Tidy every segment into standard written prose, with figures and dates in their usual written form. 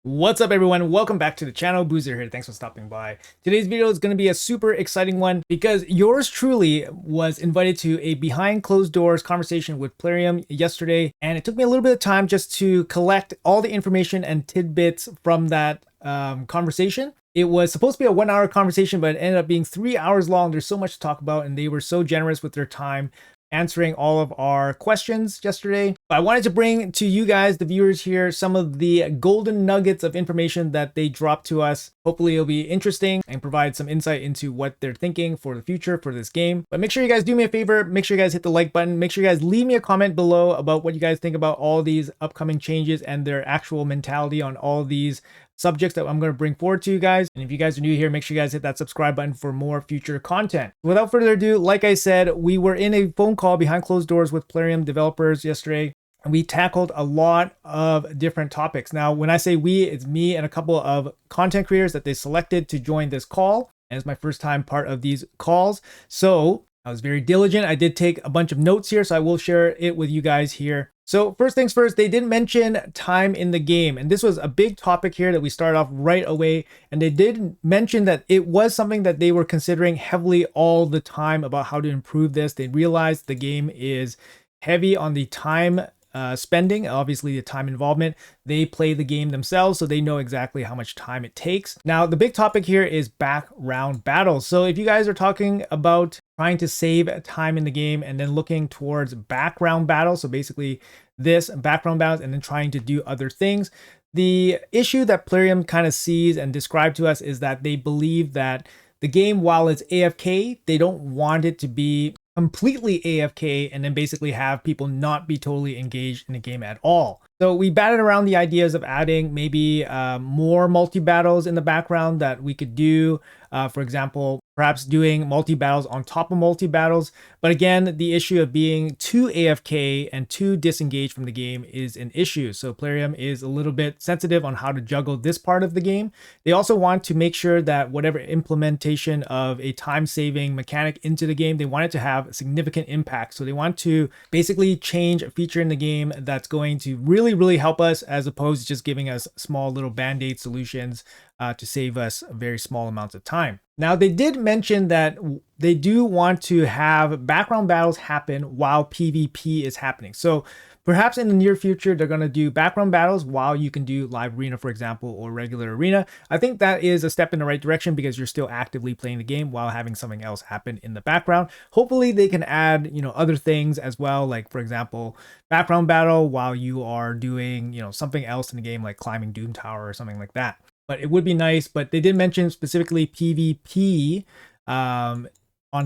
What's up everyone, welcome back to the channel. Boozer here, thanks for stopping by. Today's video is going to be a super exciting one because yours truly was invited to a behind closed doors conversation with Plarium yesterday, and it took me a little bit of time just to collect all the information and tidbits from that conversation. It was supposed to be a 1 hour conversation, but it ended up being 3 hours long. There's so much to talk about, and they were so generous with their time answering all of our questions yesterday. But I wanted to bring to you guys, the viewers here, some of the golden nuggets of information that they dropped to us. Hopefully it'll be interesting and provide some insight into what they're thinking for the future for this game. But make sure you guys do me a favor, make sure you guys hit the like button, make sure you guys leave me a comment below about what you guys think about all these upcoming changes and their actual mentality on all these subjects that I'm going to bring forward to you guys. And if you guys are new here, make sure you guys hit that subscribe button for more future content. Without further ado, like I said, we were in a phone call behind closed doors with Plarium developers yesterday, and we tackled a lot of different topics. Now, when I say we, it's me and a couple of content creators that they selected to join this call. And it's my first time part of these calls. So I was very diligent. I did take a bunch of notes here, so I will share it with you guys here. So first things first, they did mention time in the game, and this was a big topic here that we started off right away. And they did mention that it was something that they were considering heavily all the time about how to improve this. They realized the game is heavy on the time spending, obviously the time involvement. They play the game themselves, so they know exactly how much time it takes. Now, the big topic here is background battles. So if you guys are talking about trying to save time in the game and then looking towards background battles, so basically this background battles and then trying to do other things, the issue that Plarium kind of sees and described to us is that they believe that the game, while it's AFK, they don't want it to be completely AFK and then basically have people not be totally engaged in the game at all. So we batted around the ideas of adding maybe more multi-battles in the background that we could do. For example, perhaps doing multi-battles on top of multi-battles. But again, the issue of being too AFK and too disengaged from the game is an issue. So Plarium is a little bit sensitive on how to juggle this part of the game. They also want to make sure that whatever implementation of a time-saving mechanic into the game, they want it to have significant impact. So they want to basically change a feature in the game that's going to really help us, as opposed to just giving us small little band-aid solutions to save us very small amounts of time. Now, they did mention that they do want to have background battles happen while PvP is happening. So perhaps in the near future, they're going to do background battles while you can do live arena, for example, or regular arena. I think that is a step in the right direction because you're still actively playing the game while having something else happen in the background. Hopefully they can add, other things as well. Like, for example, background battle while you are doing, something else in the game, like climbing Doom Tower or something like that. But it would be nice. But they did mention specifically PvP on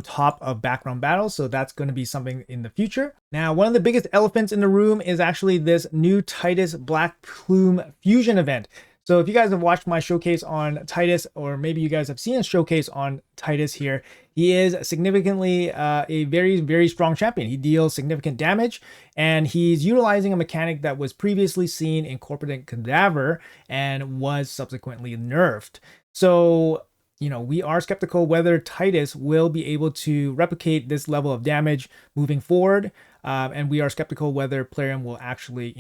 top of background battles. So that's going to be something in the future. Now, one of the biggest elephants in the room is actually this new Titus Black Plume Fusion event. So if you guys have watched my showcase on Titus, or maybe you guys have seen a showcase on Titus here, he is significantly a very strong champion. He deals significant damage, and he's utilizing a mechanic that was previously seen in Corporate Cadaver and was subsequently nerfed. So, we are skeptical whether Titus will be able to replicate this level of damage moving forward. And we are skeptical whether Plarium will actually,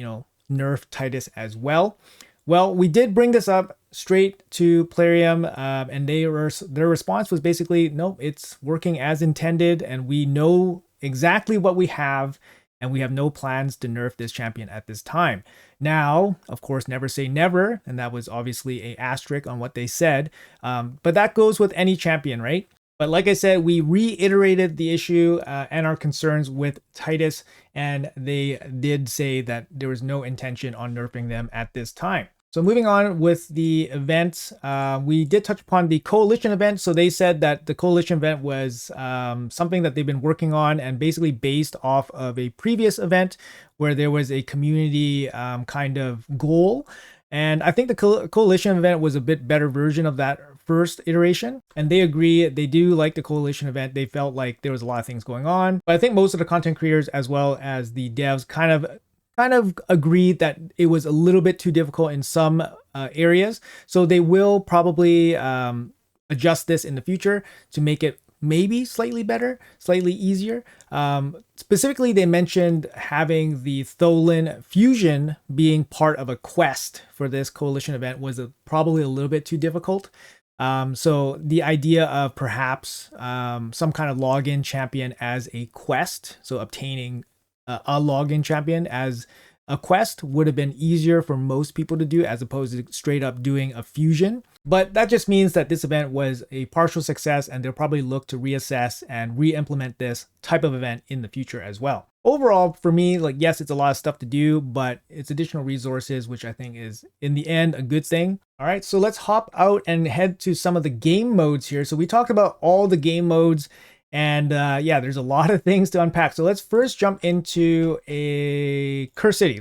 nerf Titus as well. Well, we did bring this up straight to Plarium, and their response was basically, no, it's working as intended, and we know exactly what we have, and we have no plans to nerf this champion at this time. Now, of course, never say never, and that was obviously an asterisk on what they said, but that goes with any champion, right? But like I said, we reiterated the issue and our concerns with Titus, and they did say that there was no intention on nerfing them at this time. So moving on with the events, we did touch upon the Coalition event. So they said that the Coalition event was something that they've been working on and basically based off of a previous event where there was a community kind of goal. And I think the Coalition event was a bit better version of that first iteration. And they agree, they do like the Coalition event. They felt like there was a lot of things going on. But I think most of the content creators as well as the devs kind of agreed that it was a little bit too difficult in some areas. So they will probably adjust this in the future to make it maybe slightly better, slightly easier. Specifically, they mentioned having the Tholin fusion being part of a quest for this coalition event was probably a little bit too difficult. So the idea of perhaps some kind of login champion as a quest, so obtaining a login champion as a quest would have been easier for most people to do as opposed to straight up doing a fusion. But that just means that this event was a partial success and they'll probably look to reassess and re-implement this type of event in the future as well. Overall, for me, like, yes, it's a lot of stuff to do, but it's additional resources, which I think is in the end a good thing. All right, so let's hop out and head to some of the game modes here. So we talked about all the game modes. And yeah, there's a lot of things to unpack. So let's first jump into a Curse City.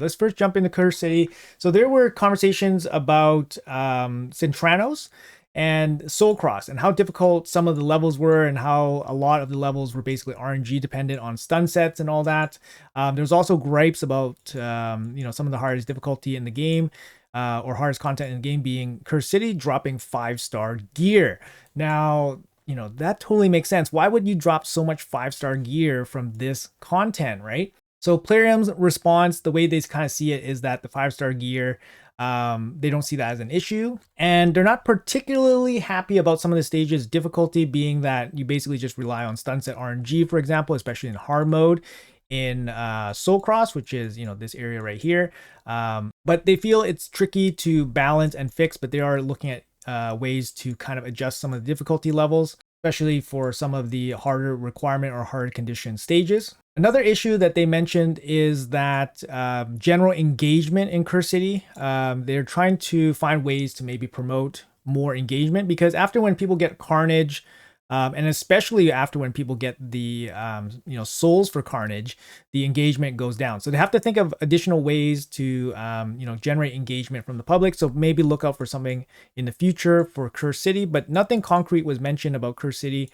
So there were conversations about Centranos and Soulcross and how difficult some of the levels were and how a lot of the levels were basically RNG dependent on stun sets and all that. There's also gripes about some of the hardest difficulty in the game or hardest content in the game being Curse City dropping 5-star gear. Now, that totally makes sense. Why would you drop so much 5-star gear from this content, right? So Plarium's response, the way they kind of see it is that the 5-star gear, they don't see that as an issue. And they're not particularly happy about some of the stages' difficulty being that you basically just rely on stun set RNG, for example, especially in hard mode in Soulcross, which is, this area right here. But they feel it's tricky to balance and fix, but they are looking at ways to kind of adjust some of the difficulty levels, especially for some of the harder requirement or hard condition stages. Another issue that they mentioned is that general engagement in Curse City. They're trying to find ways to maybe promote more engagement, because after when people get Carnage, and especially after when people get the souls for Carnage, the engagement goes down. So they have to think of additional ways to generate engagement from the public. So maybe look out for something in the future for Curse City, but nothing concrete was mentioned about Curse City.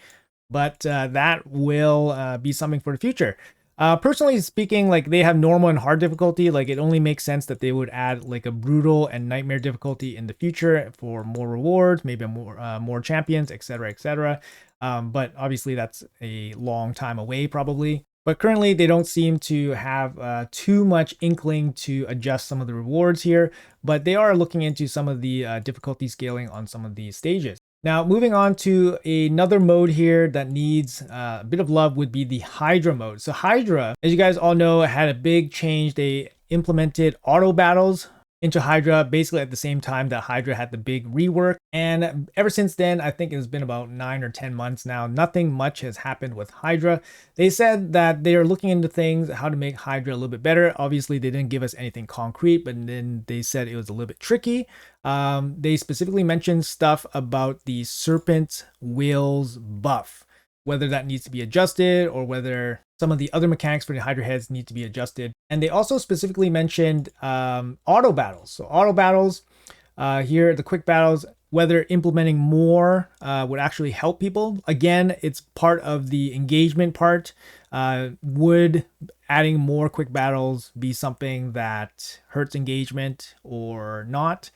But that will be something for the future. Personally speaking, like, they have normal and hard difficulty. Like, it only makes sense that they would add like a brutal and nightmare difficulty in the future for more rewards, maybe more champions, etc., etc. But obviously that's a long time away probably. But currently they don't seem to have too much inkling to adjust some of the rewards here, but they are looking into some of the difficulty scaling on some of these stages. Now, moving on to another mode here that needs a bit of love would be the Hydra mode. So Hydra, as you guys all know, had a big change. They implemented auto battles into Hydra basically at the same time that Hydra had the big rework. And ever since then, I think it's been about 9 or 10 months now, nothing much has happened with Hydra. They said that they are looking into things, how to make Hydra a little bit better. Obviously, they didn't give us anything concrete, but then they said it was a little bit tricky. They specifically mentioned stuff about the Serpent Wheels buff, whether that needs to be adjusted or whether some of the other mechanics for the Hydra heads need to be adjusted. And they also specifically mentioned auto battles. So auto battles here, the quick battles, whether implementing more would actually help people. Again, it's part of the engagement part. Would adding more quick battles be something that hurts engagement or not?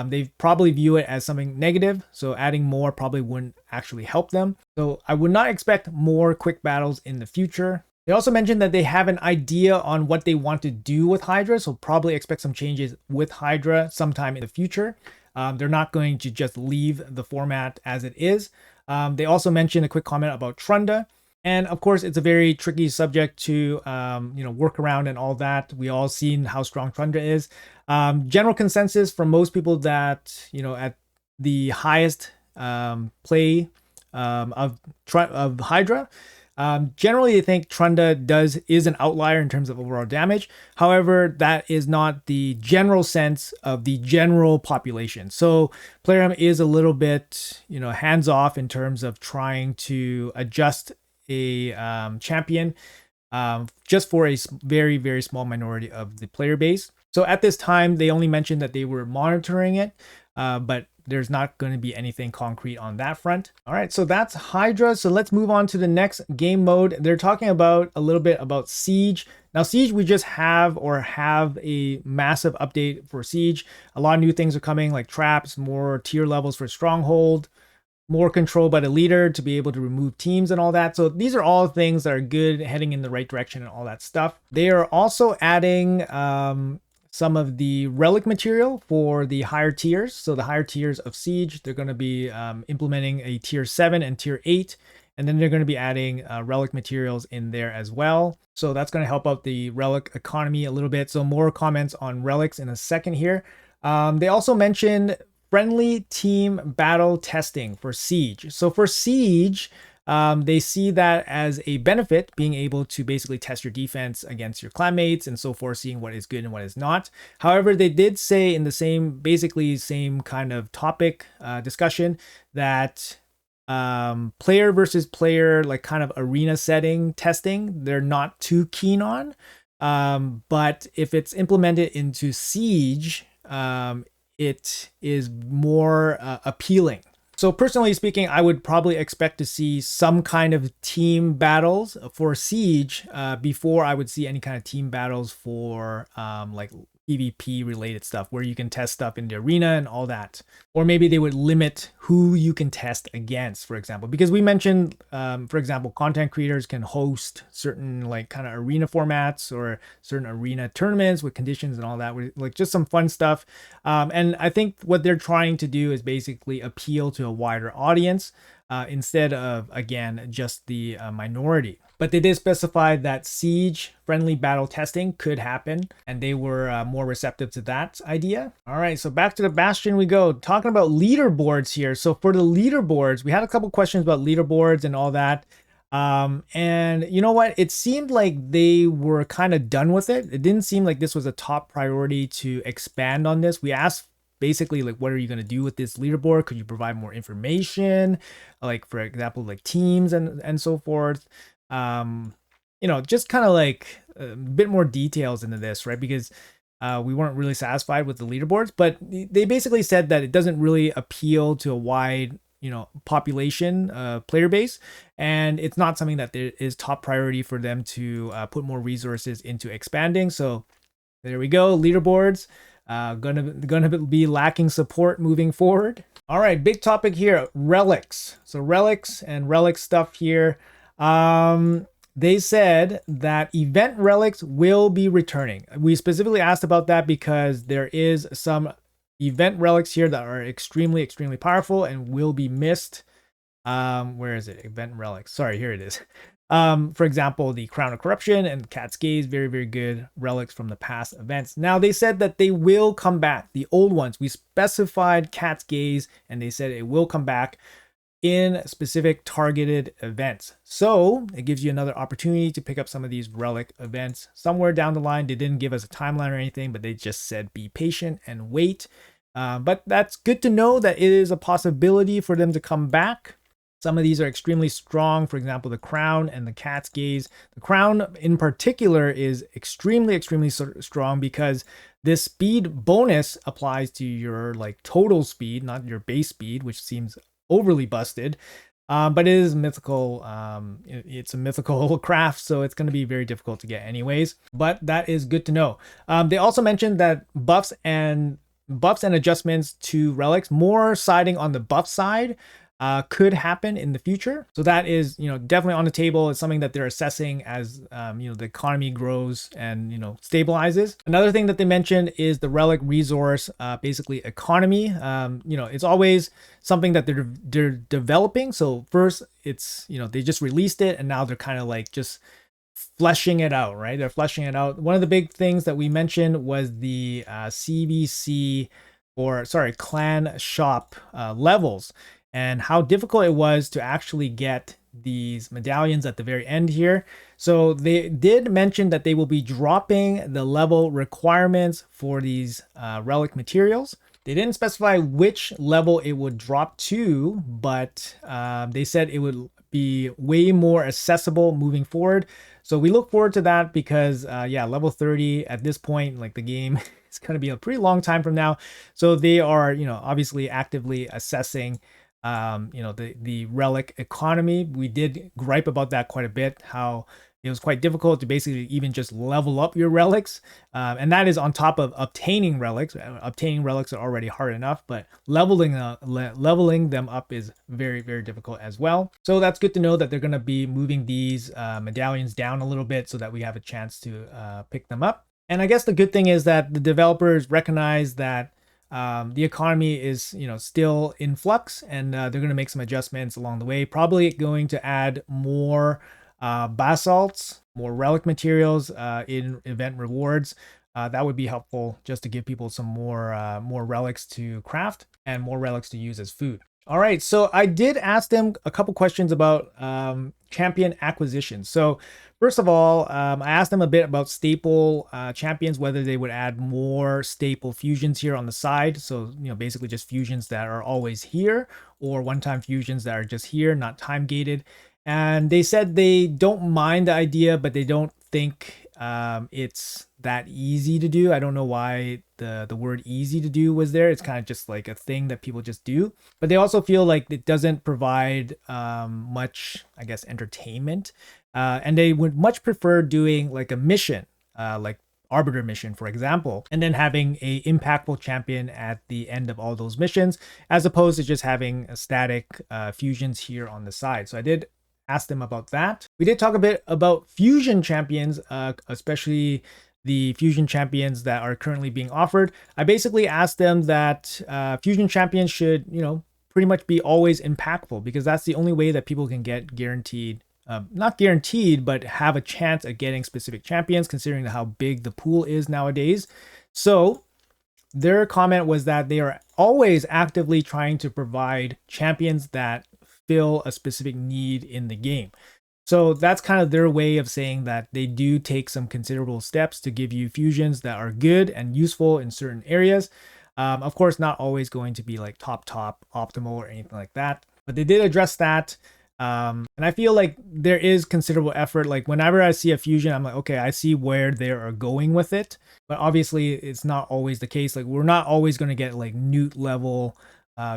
They probably view it as something negative, so adding more probably wouldn't actually help them. So I would not expect more quick battles in the future. They also mentioned that they have an idea on what they want to do with Hydra, so probably expect some changes with Hydra sometime in the future. They're not going to just leave the format as it is. They also mentioned a quick comment about Trunda. And of course, it's a very tricky subject to, work around and all that. We all seen how strong Trunda is. General consensus from most people that, at the highest play of Hydra, generally they think Trunda is an outlier in terms of overall damage. However, that is not the general sense of the general population. So Plarium is a little bit, hands off in terms of trying to adjust a champion just for a very, very small minority of the player base. So at this time, they only mentioned that they were monitoring it, but there's not going to be anything concrete on that front. All right, so that's Hydra. So let's move on to the next game mode. They're talking about a little bit about Siege. Now, Siege, we just have a massive update for Siege. A lot of new things are coming, like traps, more tier levels for Stronghold, more control by the leader to be able to remove teams and all that. So these are all things that are good, heading in the right direction and all that stuff. They are also adding some of the relic material for the higher tiers. So the higher tiers of Siege, they're going to be implementing a tier 7 and tier 8. And then they're going to be adding relic materials in there as well. So that's going to help out the relic economy a little bit. So more comments on relics in a second here. They also mentioned friendly team battle testing for Siege. So for Siege, they see that as a benefit, being able to basically test your defense against your clanmates and so forth, seeing what is good and what is not. However, they did say in the basically same kind of topic discussion that player versus player, like kind of arena setting testing, they're not too keen on. But if it's implemented into Siege, it is more appealing. So personally speaking, I would probably expect to see some kind of team battles for Siege before I would see any kind of team battles for like PvP related stuff where you can test stuff in the arena and all that. Or maybe they would limit who you can test against, for example, because we mentioned, for example, content creators can host certain like kind of arena formats or certain arena tournaments with conditions and all that, like just some fun stuff. And I think what they're trying to do is basically appeal to a wider audience instead of, again, just the minority. But they did specify that Siege friendly battle testing could happen, and they were more receptive to that idea. All right, so back to the Bastion we go. Talking about leaderboards here. So for the leaderboards, we had a couple questions about leaderboards and all that. And you know what? It seemed like they were kind of done with it. It didn't seem like this was a top priority to expand on this. We asked basically like, what are you going to do with this leaderboard? Could you provide more information, like for example, like teams and so forth? You know, just kind of like a bit more details into this, right? Because we weren't really satisfied with the leaderboards, but they basically said that it doesn't really appeal to a wide, you know, population player base, and it's not something that there is top priority for them to put more resources into expanding. So there we go, leaderboards gonna be lacking support moving forward. All right, big topic here, relics. So relics and relic stuff here. They said that event relics will be returning. We specifically asked about that because there is some event relics here that are extremely, extremely powerful and will be missed. Where is it? Event relics. Sorry, here it is. For example, the Crown of Corruption and Cat's Gaze, very, very good relics from the past events. Now, they said that they will come back. The old ones, we specified Cat's Gaze, and they said it will come back in specific targeted events. So it gives you another opportunity to pick up some of these relic events somewhere down the line. They didn't give us a timeline or anything, but they just said be patient and wait. But that's good to know that it is a possibility for them to come back. Some of these are extremely strong. For example, the Crown and the Cat's Gaze. The Crown in particular is extremely, extremely strong because this speed bonus applies to your like total speed, not your base speed, which seems overly busted. But it is mythical. It's a mythical craft, so it's going to be very difficult to get anyways. But that is good to know. They also mentioned that buffs and adjustments to relics, more siding on the buff side, could happen in the future. So that is, you know, definitely on the table. It's something that they're assessing as, you know, the economy grows and, you know, stabilizes. Another thing that they mentioned is the relic resource, basically economy. You know, it's always something that they're developing. So first it's, you know, they just released it and now they're kind of like just fleshing it out, right? They're fleshing it out. One of the big things that we mentioned was the CBC, or sorry, clan shop levels, and how difficult it was to actually get these medallions at the very end here. So they did mention that they will be dropping the level requirements for these relic materials. They didn't specify which level it would drop to, but they said it would be way more accessible moving forward. So we look forward to that because yeah, level 30 at this point, like the game is going to be a pretty long time from now. So they are, you know, obviously actively assessing you know, the relic economy. We did gripe about that quite a bit, how it was quite difficult to basically even just level up your relics. And that is on top of obtaining relics. Obtaining relics are already hard enough, but leveling them up is very, very difficult as well. So that's good to know that they're going to be moving these medallions down a little bit so that we have a chance to pick them up. And I guess the good thing is that the developers recognize that the economy is, still in flux, and they're going to make some adjustments along the way. Probably going to add more basalts, more relic materials in event rewards. That would be helpful just to give people some more relics to craft and more relics to use as food. All right, so I did ask them a couple questions about champion acquisition. So first of all, I asked them a bit about staple champions, whether they would add more staple fusions here on the side. So, basically just fusions that are always here, or one-time fusions that are just here, not time-gated. And they said they don't mind the idea, but they don't think it's that easy to do. I don't know why the word easy to do was there. It's kind of just like a thing that people just do. But they also feel like it doesn't provide much, I guess, entertainment. And they would much prefer doing like a mission, like Arbiter mission, for example, and then having a impactful champion at the end of all those missions, as opposed to just having a static fusions here on the side. So I did ask them about that. We did talk a bit about fusion champions, especially the fusion champions that are currently being offered. I basically asked them that fusion champions should, pretty much be always impactful, because that's the only way that people can get guaranteed, not guaranteed, but have a chance at getting specific champions, considering how big the pool is nowadays. So their comment was that they are always actively trying to provide champions that fill a specific need in the game. So that's kind of their way of saying that they do take some considerable steps to give you fusions that are good and useful in certain areas. Of course, not always going to be like top optimal or anything like that, but they did address that. And I feel like there is considerable effort. Like whenever I see a fusion, I'm like, okay, I see where they are going with it. But obviously, it's not always the case. Like we're not always going to get like newt level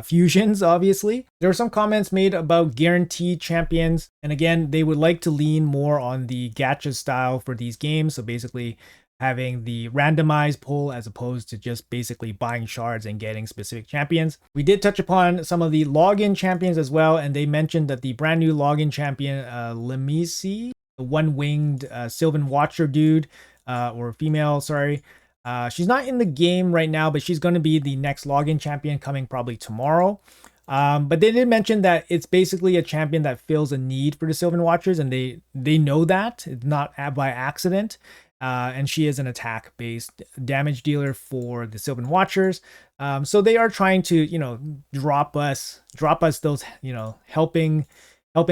fusions. Obviously, there were some comments made about guaranteed champions, and again, they would like to lean more on the gacha style for these games. So basically having the randomized pull as opposed to just basically buying shards and getting specific champions. We did touch upon some of the login champions as well, and they mentioned that the brand new login champion, Lemisi, the one-winged Sylvan Watcher dude, or female, sorry. She's not in the game right now, but she's going to be the next login champion coming probably tomorrow. But they did mention that it's basically a champion that fills a need for the Sylvan Watchers, and they know that. It's not by accident. And she is an attack-based damage dealer for the Sylvan Watchers. So they are trying to, drop us those, helping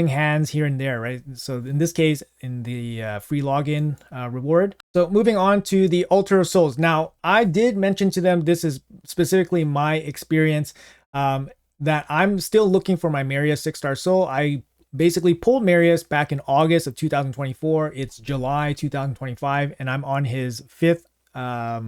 hands here and there, right? So in this case, in the free login reward. So moving on to the Altar of Souls. Now, I did mention to them, this is specifically my experience, that I'm still looking for my Marius 6-star soul. I basically pulled Marius back in August of 2024. It's July 2025, and I'm on his 5th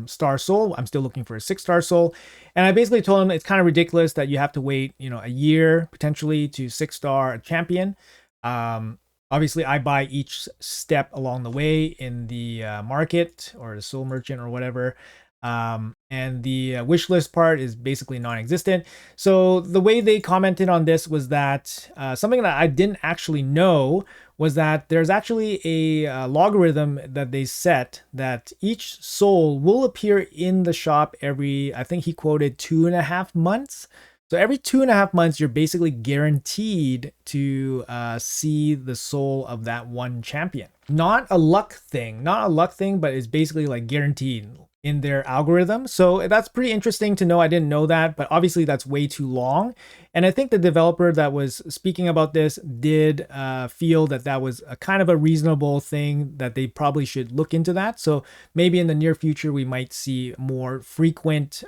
star soul. I'm still looking for a 6-star soul. And I basically told him it's kind of ridiculous that you have to wait, a year potentially to 6-star champion. Obviously, I buy each step along the way in the market or the soul merchant or whatever. And the wish list part is basically non-existent. So the way they commented on this was that something that I didn't actually know was that there's actually a logarithm that they set that each soul will appear in the shop every, I think he quoted 2.5 months. So every 2.5 months, you're basically guaranteed to see the soul of that one champion. Not a luck thing, but it's basically like guaranteed in their algorithm. So that's pretty interesting to know. I didn't know that, but obviously that's way too long. And I think the developer that was speaking about this did feel that that was a kind of a reasonable thing, that they probably should look into that. So maybe in the near future, we might see more frequent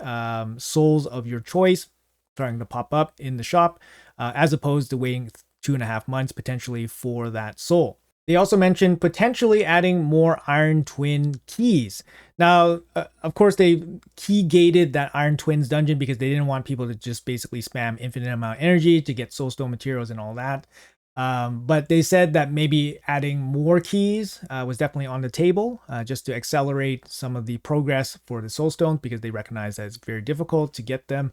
souls of your choice starting to pop up in the shop, as opposed to waiting 2.5 months potentially for that soul. They also mentioned potentially adding more Iron Twin keys. Now, of course, they key gated that Iron Twins dungeon because they didn't want people to just basically spam infinite amount of energy to get soulstone materials and all that. But they said that maybe adding more keys was definitely on the table, just to accelerate some of the progress for the soul stones, because they recognize that it's very difficult to get them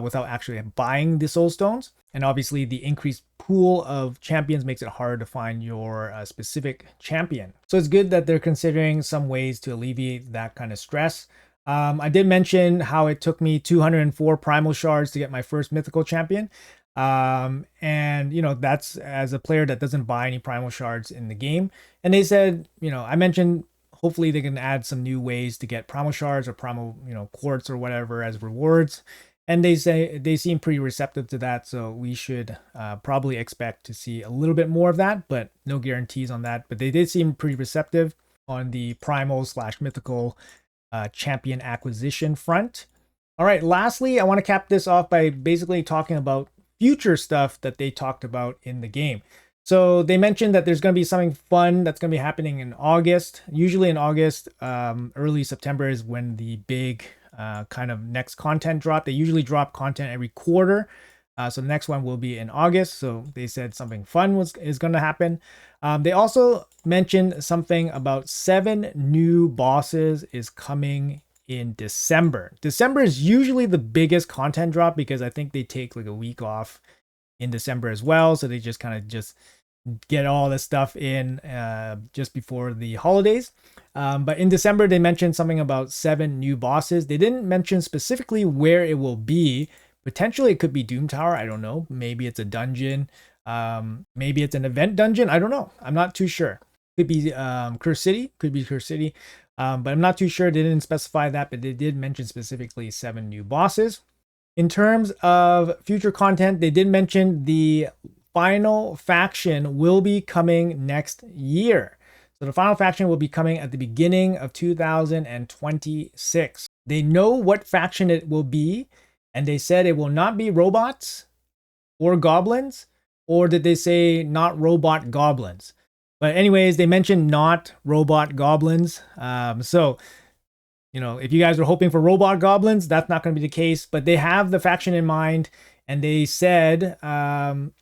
without actually buying the soul stones. And obviously the increased pool of champions makes it hard to find your specific champion. So it's good that they're considering some ways to alleviate that kind of stress. I did mention how it took me 204 primal shards to get my first mythical champion. And you know, that's as a player that doesn't buy any primal shards in the game. And they said, you know, I mentioned hopefully they can add some new ways to get primal shards or primal, you know, quartz or whatever as rewards. And they say they seem pretty receptive to that, so we should probably expect to see a little bit more of that, but no guarantees on that. But they did seem pretty receptive on the primal / mythical champion acquisition front. All right, lastly, I want to cap this off by basically talking about future stuff that they talked about in the game. So they mentioned that there's going to be something fun that's going to be happening in August. Usually in August, early September is when the big kind of next content drop. They usually drop content every quarter. So the next one will be in August. So they said something fun is going to happen. They also mentioned something about 7 new bosses is coming in December. December is usually the biggest content drop because I think they take like a week off in December as well. So they just kind of just get all this stuff in just before the holidays. But in December, they mentioned something about 7 new bosses. They didn't mention specifically where it will be. Potentially it could be Doom Tower. I don't know. Maybe it's a dungeon. Maybe it's an event dungeon. I don't know. I'm not too sure. Could be Curse City. Could be Curse City. But I'm not too sure. They didn't specify that, but they did mention specifically 7 new bosses. In terms of future content, they did mention the final faction will be coming next year. So the final faction will be coming at the beginning of 2026. They know what faction it will be, and they said it will not be robots or goblins, or did they say not robot goblins? But anyways, they mentioned not robot goblins. So, you know, if you guys are hoping for robot goblins, that's not going to be the case. But they have the faction in mind, and they said to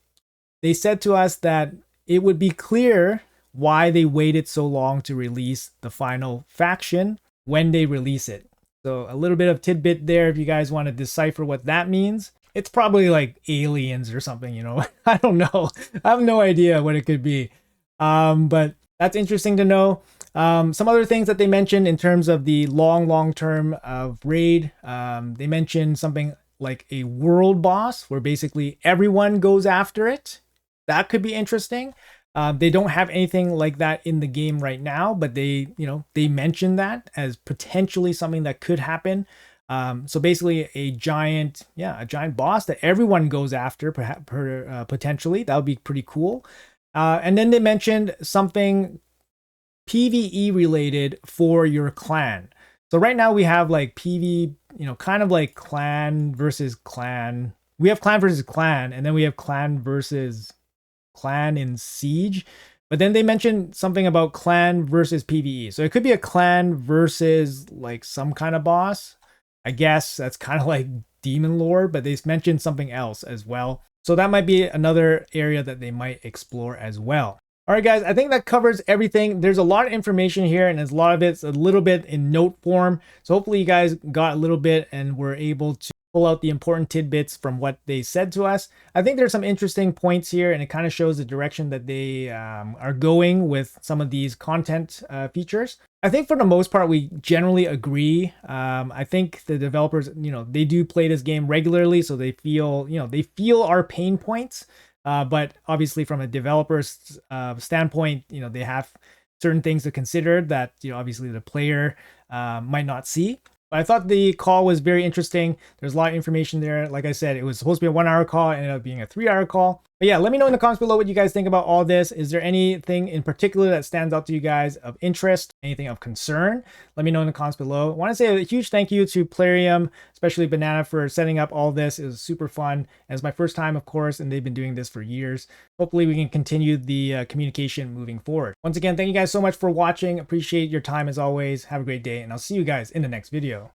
us that it would be clear why they waited so long to release the final faction when they release it. So a little bit of tidbit there if you guys want to decipher what that means. It's probably like aliens or something, you know. I don't know. I have no idea what it could be. But that's interesting to know. Some other things that they mentioned in terms of the long term of raid. They mentioned something like a world boss where basically everyone goes after it. That could be interesting. They don't have anything like that in the game right now, but they mentioned that as potentially something that could happen. So basically a giant boss that everyone goes after, perhaps potentially. That would be pretty cool. And then they mentioned something PvE related for your clan. So right now we have like PvE, kind of like clan versus clan. We have clan versus clan, and then we have clan versus clan in Siege. But then they mentioned something about clan versus PvE. So it could be a clan versus like some kind of boss. I guess that's kind of like Demon Lord, but they mentioned something else as well. So that might be another area that they might explore as well. All right, guys, I think that covers everything. There's a lot of information here, and a lot of it's a little bit in note form. So hopefully you guys got a little bit and were able to pull out the important tidbits from what they said to us. I think there's some interesting points here, and it kind of shows the direction that they are going with some of these content features. I think for the most part, we generally agree. I think the developers, they do play this game regularly, so they feel our pain points. But obviously from a developer's standpoint, they have certain things to consider that, obviously the player might not see. But I thought the call was very interesting. There's a lot of information there. Like I said, it was supposed to be a 1-hour call. It ended up being a 3-hour call. But yeah, let me know in the comments below what you guys think about all this. Is there anything in particular that stands out to you guys of interest? Anything of concern? Let me know in the comments below. I want to say a huge thank you to Plarium, especially Banana, for setting up all this. It was super fun. And it's my first time, of course, and they've been doing this for years. Hopefully we can continue the communication moving forward. Once again, thank you guys so much for watching. Appreciate your time as always. Have a great day, and I'll see you guys in the next video.